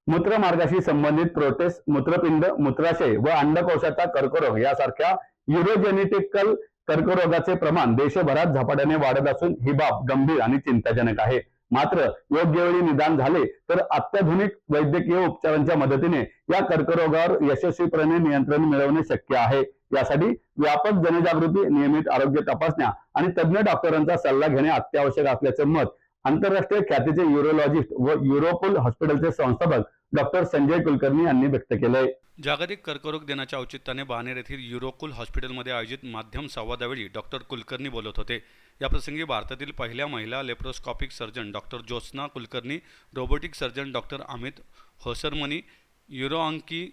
मूत्रमार्गाशी संबंधित प्रोटेस्ट, मूत्रपिंड, मूत्राशय व अंडकोशाचा कर्करोग यासारख्या युरोजेनेटिकल कर्करोगाचे प्रमाण देशभरात झपाट्याने वाढत असून ही बाब गंभीर आणि चिंताजनक आहे। मात्र योग्य वेळी निदान झाले तर अत्याधुनिक वैद्यकीय उपचारांच्या मदतीने या कर्करोगावर यशस्वीपणे नियंत्रण मिळवणे शक्य आहे। यासाठी व्यापक जनजागृती, नियमित आरोग्य तपासण्या आणि तज्ञ डॉक्टरांचा सल्ला घेणे अत्यावश्यक असल्याचे मत आंतरराष्ट्रीय ख्यातीचे युरोलॉजिस्ट व युरोकूल हॉस्पिटलचे संस्थापक डॉक्टर संजय कुलकर्णी यांनी व्यक्त केले। जागतिक कर्करोग दिनाच्या औचित्याने बाणेर येथील युरोकूल हॉस्पिटलमध्ये आयोजित माध्यम संवादावेळी डॉक्टर कुलकर्णी बोलत होते। याप्रसंगी भारतातील पहिल्या महिला laparoscopic surgeon doctor Jyotsna Kulkarni, robotic surgeon doctor Amit Hosarmani, uro-onco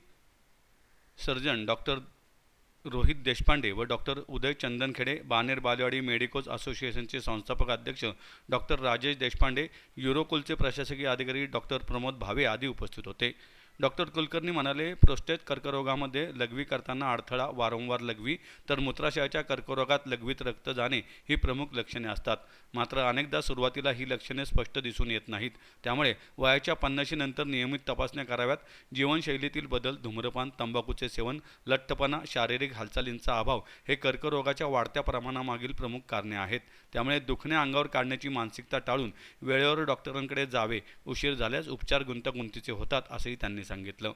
surgeon doctor Rohit Deshpande व डॉक्टर उदय चंदनखेडे, बाणेर बालेवाडी मेडिकोज असोसिएशनचे संस्थापक अध्यक्ष डॉक्टर राजेश देशपांडे, युरोकूलचे प्रशासकीय अधिकारी डॉक्टर प्रमोद भावे आदी उपस्थित होते। डॉक्टर कुलकर्णी म्हणाले, प्रोस्टेट कर्करोगामध्ये लघवी करताना अडथळा, वारंवार लघवी, तर मूत्राशयाच्या कर्करोगात लघवीत रक्त जाणे ही प्रमुख लक्षणे असतात। मात्र अनेकदा सुरुवातीला ही लक्षणे स्पष्ट दिसून येत नाहीत। त्यामुळे वयाच्या 50 नंतर नियमित तपासण्या कराव्यात। जीवनशैलीतील बदल, धूम्रपान, तंबाखूचे सेवन, लठ्ठपणा, शारीरिक हालचालींचा अभाव हे कर्करोगाच्या वाढत्या प्रमाणामागील प्रमुख कारणे आहेत। त्यामुळे दुखणे अंगावर काढण्याची मानसिकता टाळून वेळेवर डॉक्टरांकडे जावे। उशीर झाल्यास उपचार गुंतागुंतीचे होतात असेही त्यांनी सांगितलं।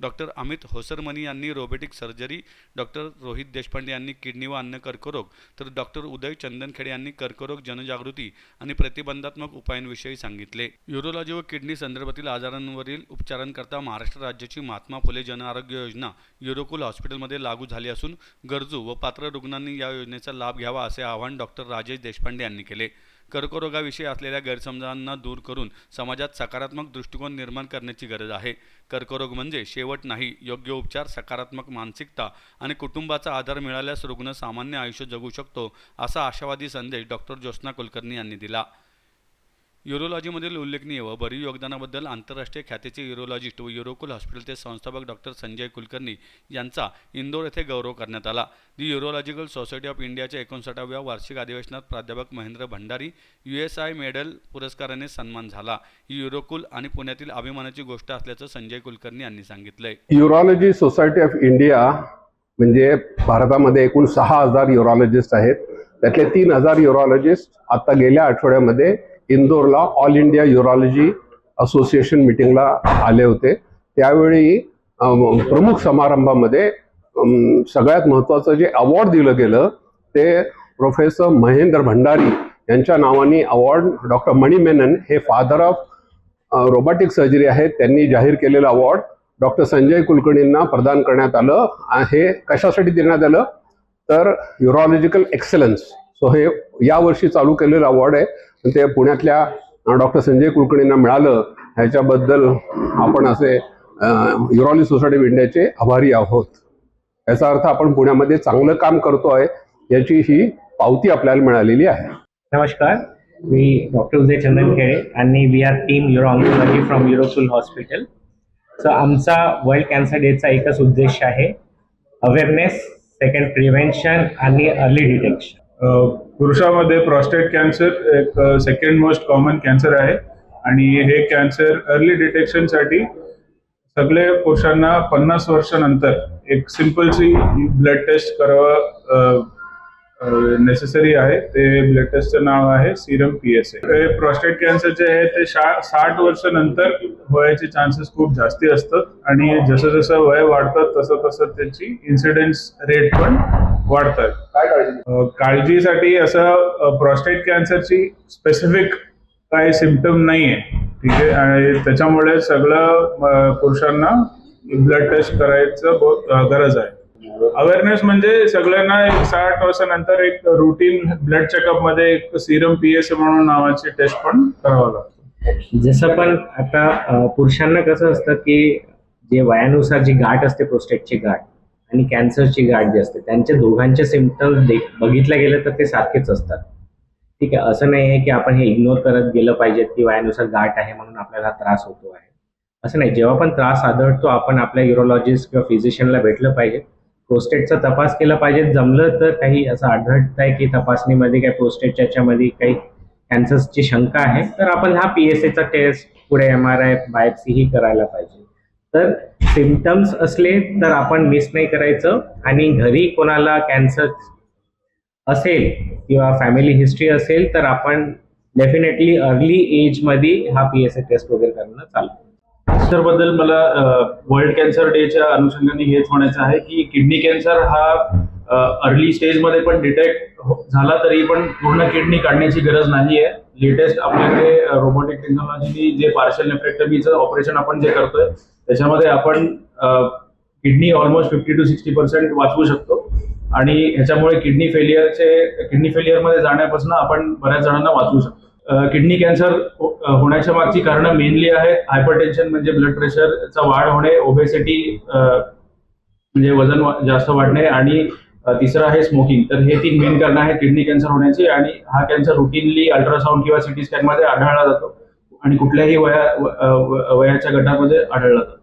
डॉक्टर अमित होसरमनी यांनी robotic surgery, doctor Rohit Deshpande यांनी किडनी व अन्न कर्करोग, तर डॉक्टर उदय चंदनखेडे यांनी कर्करोग जनजागृती आणि प्रतिबंधात्मक उपायांविषयी सांगितले। युरोलॉजी व किडनी संदर्भातील आजारांवरील उपचारांकरता महाराष्ट्र राज्याची महात्मा फुले जन आरोग्य योजना युरोकूल हॉस्पिटलमध्ये लागू झाली असून गरजू व पात्र रुग्णांनी या योजनेचा लाभ घ्यावा असे आवाहन डॉक्टर राजेश देशपांडे यांनी केले। कर्करोगाविषयी असलेल्या गैरसमजांना दूर करून समाजात सकारात्मक दृष्टिकोन निर्माण करण्याची गरज आहे। कर्करोग म्हणजे शेवट नाही, योग्य उपचार, सकारात्मक मानसिकता आणि कुटुंबाचा आधार मिळाल्यास रुग्ण सामान्य आयुष्य जगू शकतो, असा आशावादी संदेश डॉक्टर ज्योत्स्ना कुलकर्णी यांनी दिला। युरोलॉजीमधील उल्लेखनीय व भरीव योगदानाबद्दल आंतरराष्ट्रीय ख्यातीचे युरोलॉजिस्ट व युरोकूल हॉस्पिटलचे संस्थापक डॉक्टर संजय कुलकर्णी यांचा इंदोर येथे गौरव करण्यात आला। दी युरोलॉजिकल सोसायटी ऑफ इंडियाच्या 59व्या वार्षिक अधिवेशनात प्राध्यापक महेंद्र भंडारी USI मेडल पुरस्काराने सन्मान झाला। ही युरोकूल आणि पुण्यातील अभिमानाची गोष्ट असल्याचं संजय कुलकर्णी यांनी सांगितलंय। युरोलॉजी सोसायटी ऑफ इंडिया म्हणजे भारतामध्ये एकूण 6000 युरोलॉजिस्ट आहेत। त्यातले 3000 युरोलॉजिस्ट आता गेल्या आठवड्यामध्ये इंदोरला ऑल इंडिया युरोलॉजी असोसिएशन मीटिंगला आले होते। त्यावेळी प्रमुख समारंभामध्ये सगळ्यात महत्त्वाचं जे अवॉर्ड दिलं गेलं ते प्रोफेसर महेंद्र भंडारी यांच्या नावाने अवॉर्ड, डॉक्टर मणी मेनन हे फादर ऑफ रोबोटिक सर्जरी आहेत, त्यांनी जाहीर केलेलं अवॉर्ड डॉक्टर संजय कुलकर्णींना प्रदान करण्यात आलं। हे कशासाठी देण्यात आलं तर युरोलॉजिकल एक्सलन्स। सो हे यावर्षी चालू केलेलं अवॉर्ड आहे, ते पुण्यातल्या डॉक्टर संजय कुलकर्णींना मिळालं। ह्याच्याबद्दल आपण असे युरोलॉजी सोसायटी ऑफ इंडियाचे आभारी आहोत। याचा अर्थ आपण पुण्यामध्ये चांगलं काम करतोय याची ही पावती आपल्याला मिळालेली आहे। नमस्कार, मी डॉक्टर उदय चंदनखेडे आणि we are team uro-oncology from Urocool hospital. So आमचा वर्ल्ड कॅन्सर डेचा एकच उद्देश आहे, अवेअरनेस, सेकंड प्रिव्हेन्शन आणि अर्ली डिटेक्शन। पुरुषामध्ये प्रोस्टेट कॅन्सर एक सेकंड मोस्ट कॉमन कॅन्सर आहे आणि हे कॅन्सर अर्ली डिटेक्शनसाठी सगळे पुरुषांना 50 वर्षानंतर एक सिंपलची ब्लड टेस्ट करावं नेसेसरी आहे। ते ब्लड टेस्टचं नाव आहे सीरम PSA। हे प्रोस्टेट कॅन्सरचे आहे ते 60 वर्षानंतर व्हायचे चान्सेस खूप जास्ती असतात आणि जसं जसं वय वाढतं तसं तसं त्याची इन्सिडेन्स रेट पण वाढतात। काळजीसाठी असं प्रोस्टेट कॅन्सरची स्पेसिफिक काही सिम्पटम नाही आहे, ठीक आहे, आणि त्याच्यामुळे सगळं पुरुषांना ब्लड टेस्ट करायचं बहुत गरज आहे। अवेअरनेस म्हणजे सगळ्यांना 60 वर्षानंतर एक रुटीन ब्लड चेकअप मध्ये एक सीरम PSA म्हणून नावाची टेस्ट पण करावं लागतं। जसं पण आता पुरुषांना कसं असतं की जे वयानुसार जी गाठ असते, प्रोस्टेटची गाठ आणि कॅन्सरची गाठ जी असते, त्यांच्या दोघांचे सिम्पटम्स बघितलं गेलं तर ते सारखेच असतात, ठीक आहे। असं नाही आहे की आपण हे इग्नोर करत गेलं पाहिजे की वयानुसार गाठ आहे म्हणून आपल्याला त्रास होतो आहे, असं नाही। जेव्हा पण त्रास आढळतो आपण आपल्या युरोलॉजिस्ट किंवा फिजिशियनला भेटलं पाहिजे, प्रोस्टेटचा तपास केला पाहिजे। जमलं तर काही असं आढळत आहे की तपासणीमध्ये काही प्रोस्टेटच्या मध्ये काही कॅन्सरची शंका आहे तर आपण हा PSAचा टेस्ट पुढे MRI बायोप्सी ही करायला पाहिजे. तर सिम्पटम्स असले तर आपण मिस नाही करायचं आणि घरी कोणाला कॅन्सर असेल किंवा फॅमिली हिस्ट्री असेल तर आपण डेफिनेटली अर्ली एजमध्ये हा PSA टेस्ट वगैरे करणं चालतं. कॅन्सरबद्दल मला वर्ल्ड कॅन्सर डेच्या अनुषंगाने हेच म्हणायचं आहे की किडनी कॅन्सर हा अर्ली स्टेजमध्ये पण डिटेक्ट झाला तरी पण पूर्ण किडनी काढण्याची गरज नाही आहे. लेटेस्ट आपल्याकडे रोबोटिक टेक्नॉलॉजीनी जे पार्शल नेफ्रेक्टमीचं ऑपरेशन आपण जे करतोय त्याच्यामध्ये आपण किडनी ऑलमोस्ट 50 to 60% वाचवू शकतो आणि ह्याच्यामुळे किडनी फेलियरमध्ये जाण्यापासून आपण बऱ्याच जणांना वाचवू शकतो. किडनी कॅन्सर होण्याच्या मागची कारणं मेनली आहेत हायपरटेन्शन म्हणजे ब्लड प्रेशरचा वाढ होणे, ओबेसिटी म्हणजे वजन जास्त वाढणे आणि तिसरं आहे स्मोकिंग. तर हे 3 मेन कारणं आहेत किडनी कॅन्सर होण्याची आणि हा कॅन्सर रुटीनली अल्ट्रासाऊंड किंवा CT स्कॅनमध्ये आढळला जातो आणि कुठल्याही वयाच्या गटामध्ये आढळला जातो.